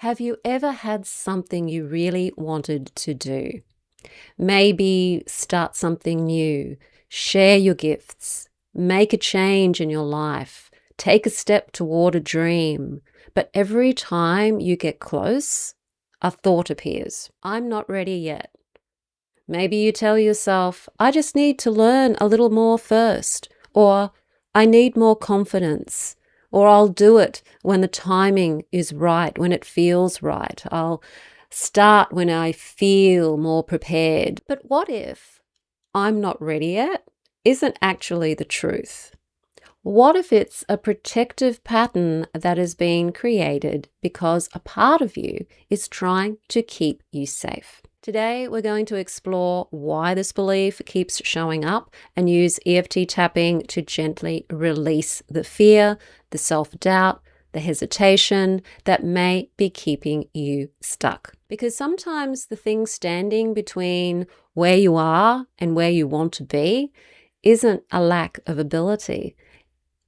Have you ever had something you really wanted to do? Maybe start something new, share your gifts, make a change in your life, take a step toward a dream. But every time you get close, a thought appears. I'm not ready yet. Maybe you tell yourself, I just need to learn a little more first, or I need more confidence, or I'll do it when the timing is right, when it feels right. I'll start when I feel more prepared. But what if I'm not ready yet isn't actually the truth? What if it's a protective pattern that has been created because a part of you is trying to keep you safe? Today, we're going to explore why this belief keeps showing up and use EFT tapping to gently release the fear, the self-doubt, the hesitation that may be keeping you stuck. Because sometimes the thing standing between where you are and where you want to be isn't a lack of ability.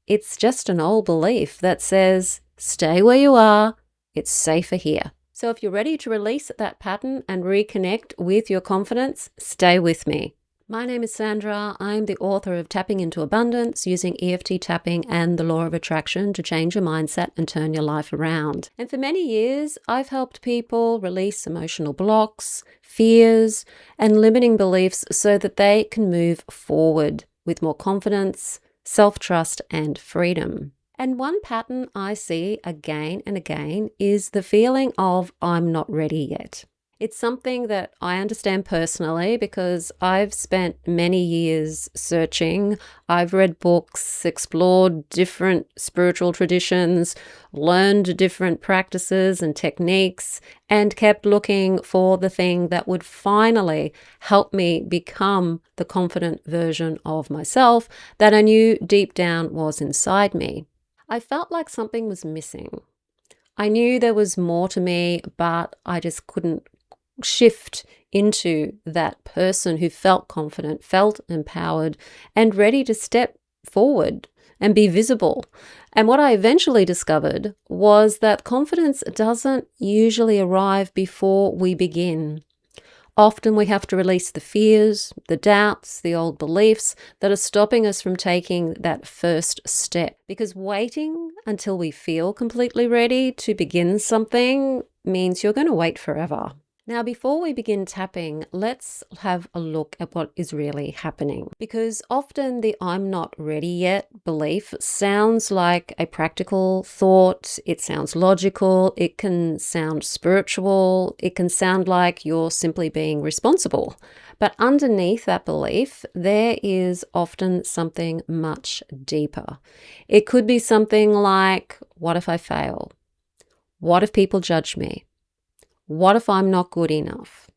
It's just an old belief that says, stay where you are, it's safer here. So if you're ready to release that pattern and reconnect with your confidence, stay with me. My name is Sandra. I'm the author of Tapping into Abundance, using EFT tapping and the law of attraction to change your mindset and turn your life around. And for many years, I've helped people release emotional blocks, fears, and limiting beliefs so that they can move forward with more confidence, self-trust, and freedom. And one pattern I see again and again is the feeling of I'm not ready yet. It's something that I understand personally because I've spent many years searching. I've read books, explored different spiritual traditions, learned different practices and techniques, and kept looking for the thing that would finally help me become the confident version of myself that I knew deep down was inside me. I felt like something was missing. I knew there was more to me, but I just couldn't shift into that person who felt confident, felt empowered, and ready to step forward and be visible. And what I eventually discovered was that confidence doesn't usually arrive before we begin. Often we have to release the fears, the doubts, the old beliefs that are stopping us from taking that first step. Because waiting until we feel completely ready to begin something means you're going to wait forever. Now, before we begin tapping, let's have a look at what is really happening. Because often the I'm not ready yet belief sounds like a practical thought. It sounds logical. It can sound spiritual. It can sound like you're simply being responsible. But underneath that belief, there is often something much deeper. It could be something like, what if I fail? What if people judge me? What if I'm not good enough?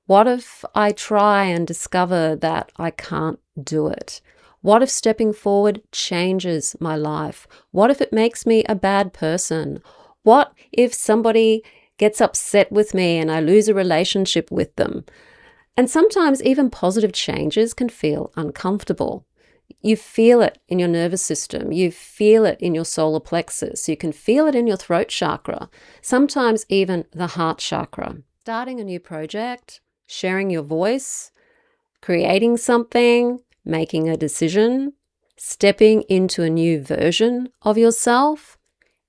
What if I try and discover that I can't do it? What if stepping forward changes my life? What if it makes me a bad person? What if somebody gets upset with me and I lose a relationship with them? And sometimes even positive changes can feel uncomfortable. You feel it in your nervous system. You feel it in your solar plexus. You can feel it in your throat chakra, sometimes even the heart chakra. Starting a new project, sharing your voice, creating something, making a decision, stepping into a new version of yourself,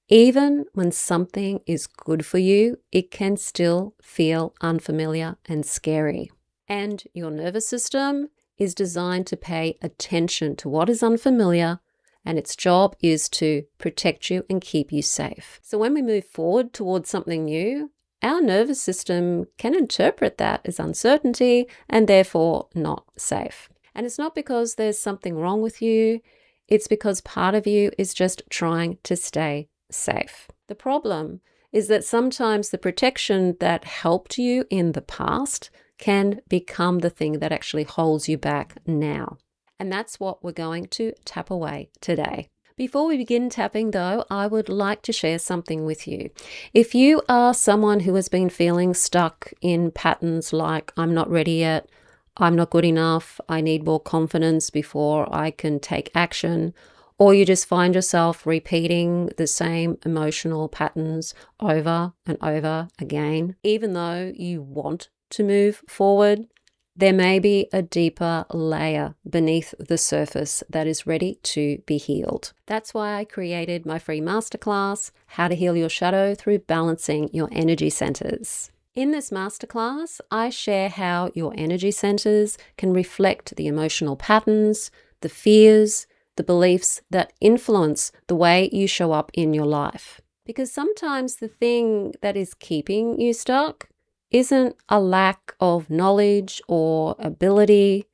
even when something is good for you, it can still feel unfamiliar and scary. And your nervous system is designed to pay attention to what is unfamiliar, and its job is to protect you and keep you safe. So when we move forward towards something new, our nervous system can interpret that as uncertainty and therefore not safe. And it's not because there's something wrong with you, it's because part of you is just trying to stay safe. The problem is that sometimes the protection that helped you in the past can become the thing that actually holds you back now. And that's what we're going to tap away today. Before we begin tapping though, I would like to share something with you. If you are someone who has been feeling stuck in patterns like I'm not ready yet, I'm not good enough, I need more confidence before I can take action, or you just find yourself repeating the same emotional patterns over and over again, even though you want to move forward, there may be a deeper layer beneath the surface that is ready to be healed. That's why I created my free masterclass, How to Heal Your Shadow Through Balancing Your Energy Centers. In this masterclass, I share how your energy centers can reflect the emotional patterns, the fears, the beliefs that influence the way you show up in your life. Because sometimes the thing that is keeping you stuck isn't a lack of knowledge or ability.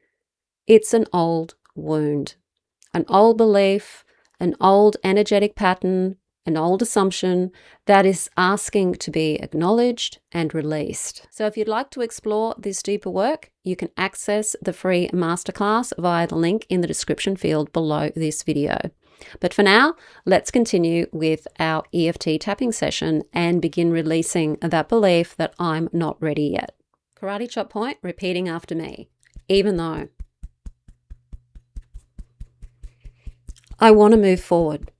It's an old wound, an old belief, an old energetic pattern, an old assumption that is asking to be acknowledged and released. So if you'd like to explore this deeper work, you can access the free masterclass via the link in the description field below this video. But for now, let's continue with our EFT tapping session and begin releasing that belief that I'm not ready yet. Karate chop point, repeating after me. Even though I want to move forward.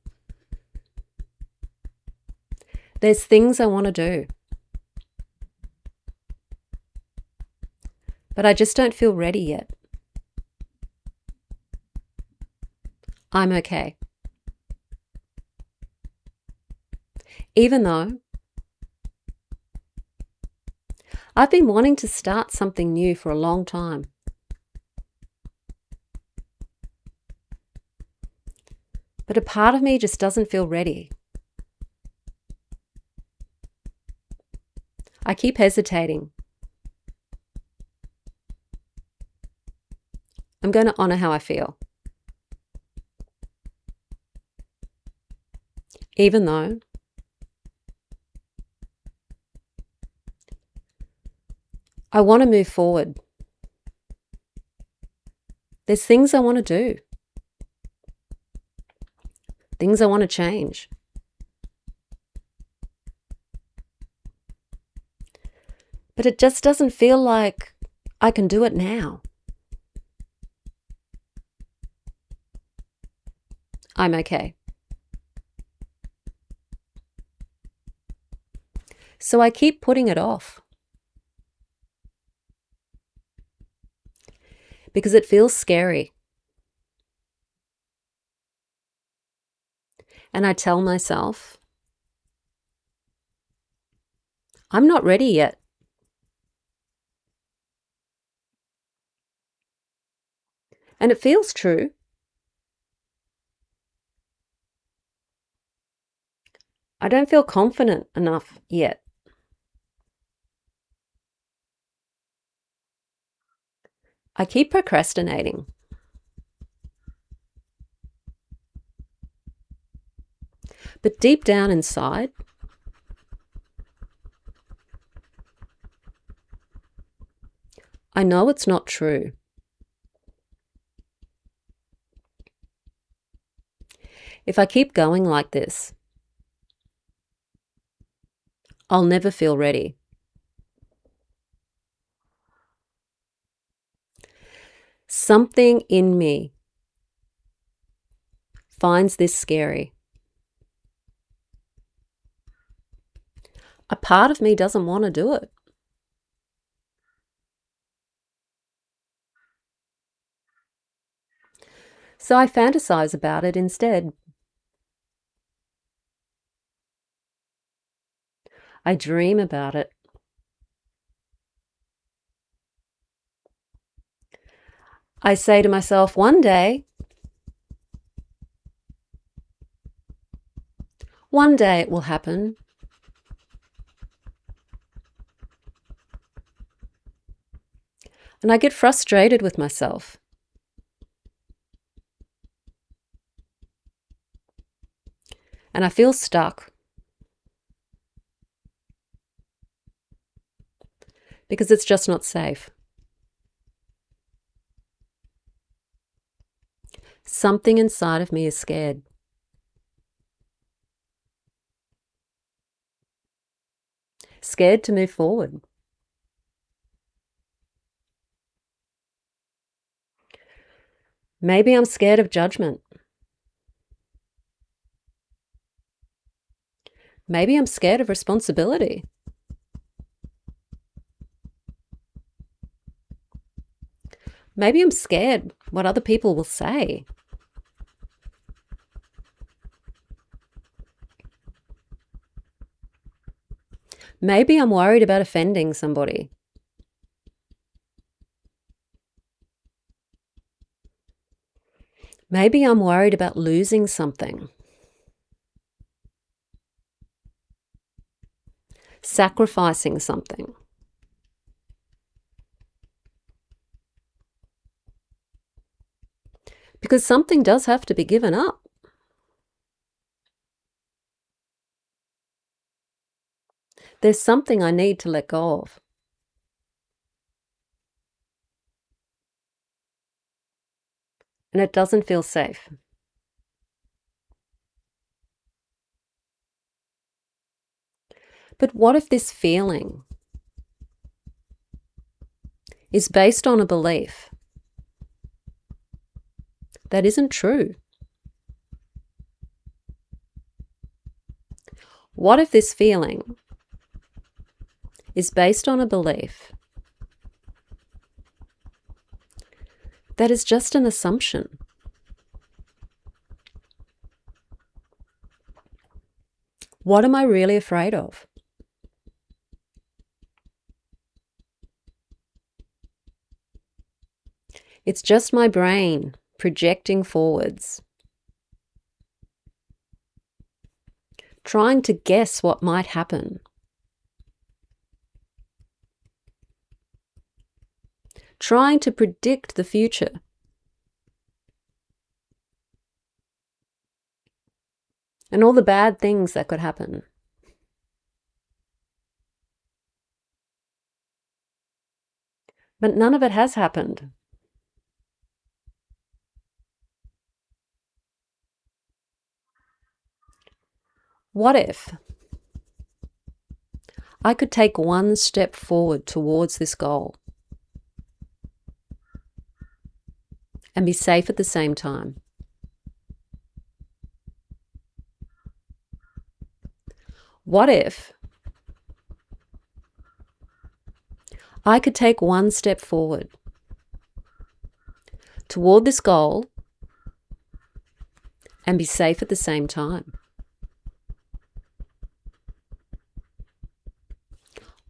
There's things I want to do, but I just don't feel ready yet. I'm okay. Even though I've been wanting to start something new for a long time. But a part of me just doesn't feel ready. I keep hesitating. I'm going to honor how I feel. Even though I want to move forward. There's things I want to do. Things I want to change. But it just doesn't feel like I can do it now. I'm okay. So I keep putting it off. Because it feels scary. And I tell myself, I'm not ready yet. And it feels true. I don't feel confident enough yet. I keep procrastinating. But deep down inside, I know it's not true. If I keep going like this, I'll never feel ready. Something in me finds this scary. A part of me doesn't want to do it. So I fantasize about it instead. I dream about it. I say to myself, one day it will happen. And I get frustrated with myself. And I feel stuck. Because it's just not safe. Something inside of me is scared. Scared to move forward. Maybe I'm scared of judgment. Maybe I'm scared of responsibility. Maybe I'm scared what other people will say. Maybe I'm worried about offending somebody. Maybe I'm worried about losing something. Sacrificing something. Because something does have to be given up. There's something I need to let go of. And it doesn't feel safe. But what if this feeling is based on a belief that isn't true? What if this feeling is based on a belief that is just an assumption? What am I really afraid of? It's just my brain projecting forwards, trying to guess what might happen, trying to predict the future. And all the bad things that could happen. But none of it has happened. What if I could take one step forward towards this goal and be safe at the same time? What if I could take one step forward toward this goal and be safe at the same time?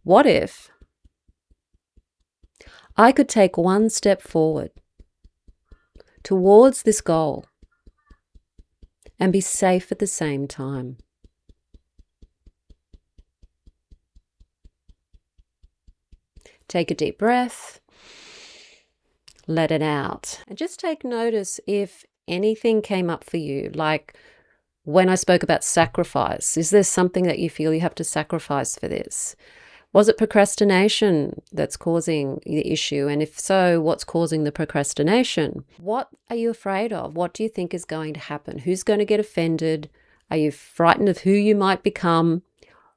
What if I could take one step forward towards this goal and be safe at the same time? Take a deep breath, let it out, and just take notice if anything came up for you, like when I spoke about sacrifice. Is there something that you feel you have to sacrifice for this? Was it procrastination that's causing the issue? And if so, what's causing the procrastination? What are you afraid of? What do you think is going to happen? Who's going to get offended? Are you frightened of who you might become?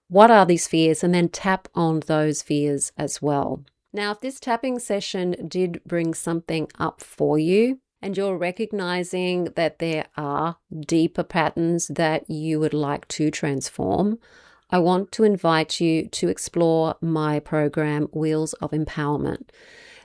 What are these fears? And then tap on those fears as well. Now, if this tapping session did bring something up for you, and you're recognizing that there are deeper patterns that you would like to transform, I want to invite you to explore my program, Wheels of Empowerment.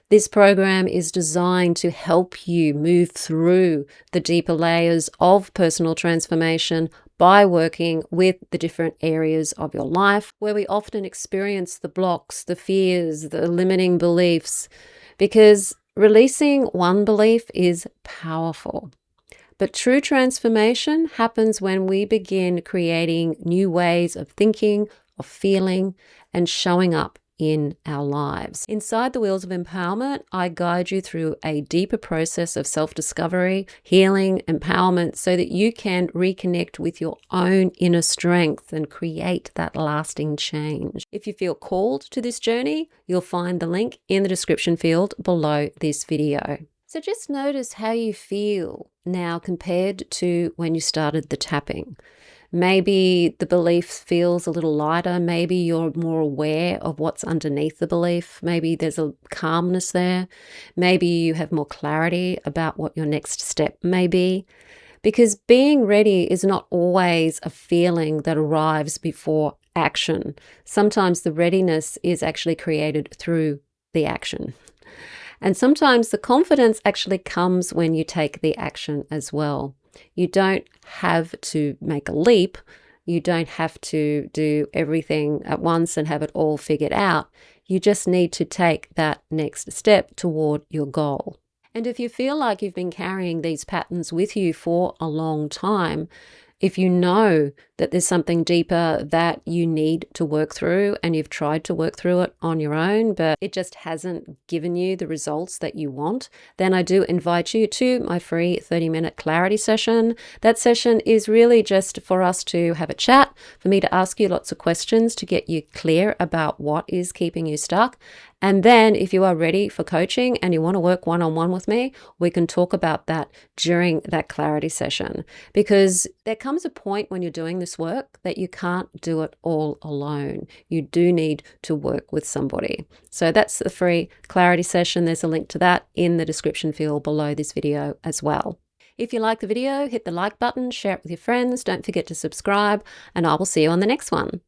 This program is designed to help you move through the deeper layers of personal transformation by working with the different areas of your life where we often experience the blocks, the fears, the limiting beliefs, because releasing one belief is powerful. But true transformation happens when we begin creating new ways of thinking, of feeling, and showing up in our lives. Inside the Wheels of Empowerment, I guide you through a deeper process of self-discovery, healing, empowerment, so that you can reconnect with your own inner strength and create that lasting change. If you feel called to this journey, you'll find the link in the description field below this video. So just notice how you feel now compared to when you started the tapping. Maybe the belief feels a little lighter. Maybe you're more aware of what's underneath the belief. Maybe there's a calmness there. Maybe you have more clarity about what your next step may be. because being ready is not always a feeling that arrives before action. Sometimes the readiness is actually created through the action. And sometimes the confidence actually comes when you take the action as well. You don't have to make a leap. You don't have to do everything at once and have it all figured out. You just need to take that next step toward your goal. And if you feel like you've been carrying these patterns with you for a long time, if you know that there's something deeper that you need to work through and you've tried to work through it on your own, but it just hasn't given you the results that you want, then I do invite you to my free 30-minute clarity session. That session is really just for us to have a chat, for me to ask you lots of questions to get you clear about what is keeping you stuck. And then if you are ready for coaching and you want to work one-on-one with me, we can talk about that during that clarity session, because there comes a point when you're doing this work that you can't do it all alone. You do need to work with somebody. So that's the free clarity session. There's a link to that in the description field below this video as well. If you like the video, hit the like button, share it with your friends. Don't forget to subscribe, and I will see you on the next one.